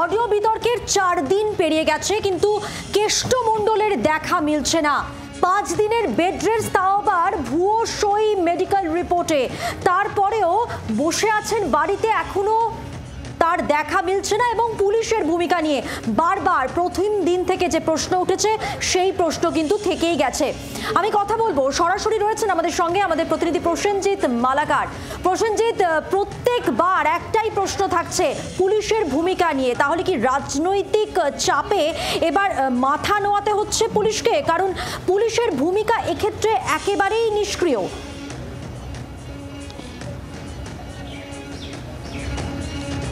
Audio বিতর্কের 4 দিন পেরিয়ে গেছে, কিন্তু কেষ্ট মণ্ডলের দেখা মিলছে না। 5 দিনের বেড রেস্ট, তাও আবার ভুয়ো সই মেডিকেল রিপোর্টে। তারপরেও বসে আছেন বাড়িতে, এখনো তার দেখা মিলছে না। এবং পুলিশের ভূমিকা নিয়ে বারবার প্রথম দিন থেকে যে প্রশ্ন উঠেছে, সেই প্রশ্ন কিন্তু থেকেই গেছে। আমি কথা বলবো, সরাসরি রয়েছেন আমাদের সঙ্গে আমাদের প্রতিনিধি প্রসেনজিৎ মালাকার। প্রসেনজিৎ, প্রত্যেকবার একটাই প্রশ্ন থাকছে পুলিশের ভূমিকা নিয়ে। তাহলে কি রাজনৈতিক চাপে এবার মাথা নোয়াতে হচ্ছে পুলিশকে? কারণ পুলিশের ভূমিকা এক্ষেত্রে একেবারেই নিষ্ক্রিয়।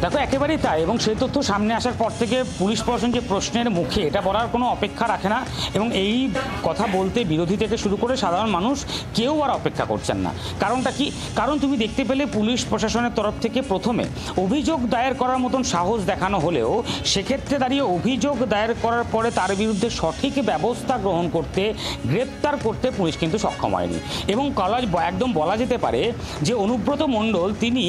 দেখো, একেবারেই তাই। এবং সেই তথ্য সামনে আসার পর থেকে পুলিশ প্রশাসন যে প্রশ্নের মুখে, এটা বলার কোনো অপেক্ষা রাখে না। এবং এই কথা বলতে বিরোধী থেকে শুরু করে সাধারণ মানুষ কেউ আর অপেক্ষা করছেন না। কারণটা কি? কারণ তুমি দেখতে পেলে পুলিশ প্রশাসনের তরফ থেকে প্রথমে অভিযোগ দায়ের করার মতন সাহস দেখানো হলেও সেক্ষেত্রে দাঁড়িয়ে অভিযোগ দায়ের করার পরে তার বিরুদ্ধে সঠিক ব্যবস্থা গ্রহণ করতে, গ্রেপ্তার করতে পুলিশ কিন্তু সক্ষম হয়নি। এবং একদম বলা যেতে পারে যে অনুব্রত মণ্ডল তিনি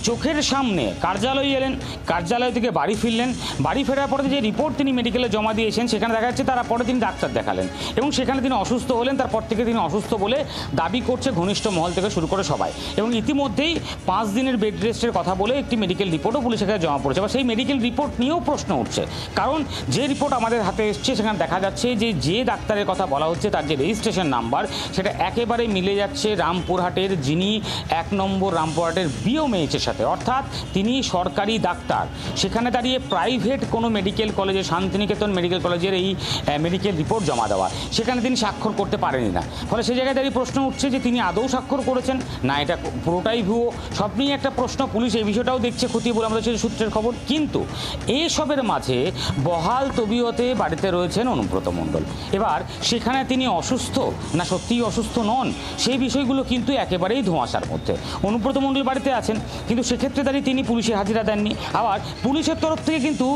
চোখের সামনে কার্যালয়ে এলেন, কার্যালয় থেকে বাড়ি ফিরলেন। বাড়ি ফেরার পরে যে রিপোর্ট তিনি মেডিকেলে জমা দিয়েছেন, সেখানে দেখা যাচ্ছে তারপরে তিনি ডাক্তার দেখালেন এবং সেখানে তিনি অসুস্থ হলেন। তারপর থেকে তিনি অসুস্থ বলে দাবি করছে ঘনিষ্ঠ মহল থেকে শুরু করে সবাই। এবং ইতিমধ্যেই 5 দিনের বেড রেস্টের কথা বলে একটি মেডিকেল রিপোর্টও পুলিশের কাছে জমা পড়েছে। বা সেই মেডিকেল রিপোর্ট নিয়েও প্রশ্ন উঠছে, কারণ যে রিপোর্ট আমাদের হাতে এসছে সেখানে দেখা যাচ্ছে যে ডাক্তারের কথা বলা হচ্ছে তার যে রেজিস্ট্রেশন নাম্বার, সেটা একেবারে মিলে যাচ্ছে রামপুরহাটের, যিনি 1 নম্বর রামপুরহাটের বিওএমএইচের সাথে। অর্থাৎ তিনি সরকারি ডাক্তার, সেখানে দাঁড়িয়ে প্রাইভেট কোনো মেডিকেল কলেজে, শান্তিনিকেতন মেডিকেল কলেজের এই মেডিকেল রিপোর্ট জমা দেওয়া, সেখানে তিনি স্বাক্ষর করতে পারেনি না। ফলে সেই জায়গায় দাঁড়িয়ে প্রশ্ন উঠছে যে তিনি আদৌ স্বাক্ষর করেছেন না এটা পুরোটাই ভুয়ো। সব নিয়ে একটা প্রশ্ন। পুলিশ এই বিষয়টাও দেখছে খতিয়ে বলে আমাদের সূত্রের খবর। কিন্তু এইসবের মাঝে বহাল তবিয়তে বাড়িতে রয়েছেন অনুব্রত মণ্ডল। এবার সেখানে তিনি অসুস্থ না সত্যিই অসুস্থ নন, সেই বিষয়গুলো কিন্তু একেবারেই ধোঁয়াশার মধ্যে। অনুব্রত মণ্ডল বাড়িতে আছেন, কিন্তু সেক্ষেত্রে দাঁড়িয়ে তিনি পুলিশে হাজিরা দেননি। আবার পুলিশের তরফ থেকে কিন্তু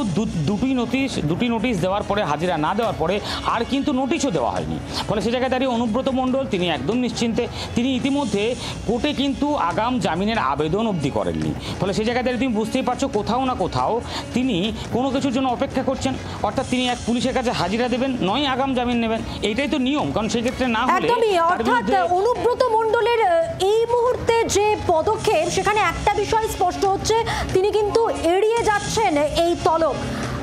দুটি নোটিশ দেওয়ার পরে, হাজিরা না দেওয়ার পরে আর কিন্তু নোটিশও দেওয়া হয়নি। ফলে সে জায়গায় দাঁড়িয়ে অনুব্রত মণ্ডল তিনি একদম নিশ্চিন্তে। তিনি ইতিমধ্যে কোর্টে কিন্তু আগাম জামিনের আবেদন অবধি করেননি। ফলে সে জায়গায় দাঁড়িয়ে তুমি বুঝতেই পারছো কোথাও না কোথাও তিনি কোনো কিছুর জন্য অপেক্ষা করছেন। অর্থাৎ তিনি এক পুলিশের কাছে হাজিরা দেবেন, নয় আগাম জামিন নেবেন। এইটাই তো নিয়ম, কারণ সেক্ষেত্রে না হলে। অর্থাৎ অনুব্রত মণ্ডলের এই মুহূর্তে যে পদক্ষেপ, সেখানে একটা বিষয় স্পষ্ট হচ্ছে, তিনি কিন্তু এড়িয়ে যাচ্ছেন এই তলব।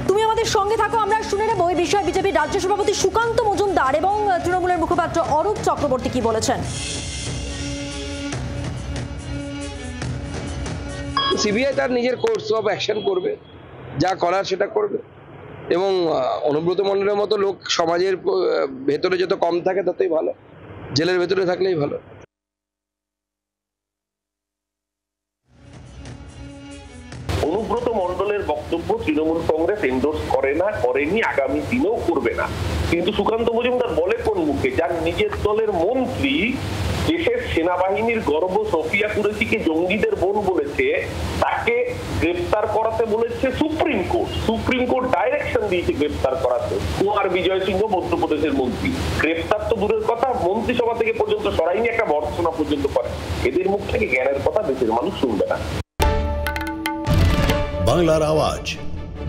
তুমি আমাদের সঙ্গে থাকো, আমরা শুনে নেব এই বিষয়ে বিজেপির রাজ্য সভাপতি সুকান্ত মজুমদার এবং তৃণমূলের মুখপাত্র অরূপ চক্রবর্তী কি বলেছেন। সিবিআই তার নিজের কোর্স অফ অ্যাকশন করবে, যা করার সেটা করবে। এবং অনুব্রত মণ্ডলের মতো লোক সমাজের ভেতরে যত কম থাকে ততই ভালো, জেলের ভেতরে থাকলেই ভালো। অনুব্রত মণ্ডলের বক্তব্য তৃণমূল কংগ্রেস এন্ডোর্স করে না, করেনি, আগামী দিনেও করবে না। কিন্তু সুকান্ত মজুমদার বলে কোন মুখে? যার নিজের দলের মন্ত্রী দেশের সেনাবাহিনীর গর্ব সোফিয়া কুরেশিকে জঙ্গিদের বোন বলেছে, তাকে গ্রেফতার করাতে বলেছে supreme court. Supreme court direction দিয়েছে গ্রেফতার করাতে। কুমার বিজয় সিংহ মধ্যপ্রদেশের মন্ত্রী, গ্রেফতার তো দূরের কথা, মন্ত্রিসভা থেকে পর্যন্ত সরাইনি, একটা ভর্ৎসনা পর্যন্ত করে। এদের মুখ থেকে জ্ঞানের কথা দেশের মানুষ শুনবে না। বাংলার আওয়াজ,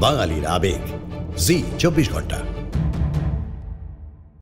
বাঙালির আবেগ, জি 24 ঘন্টা।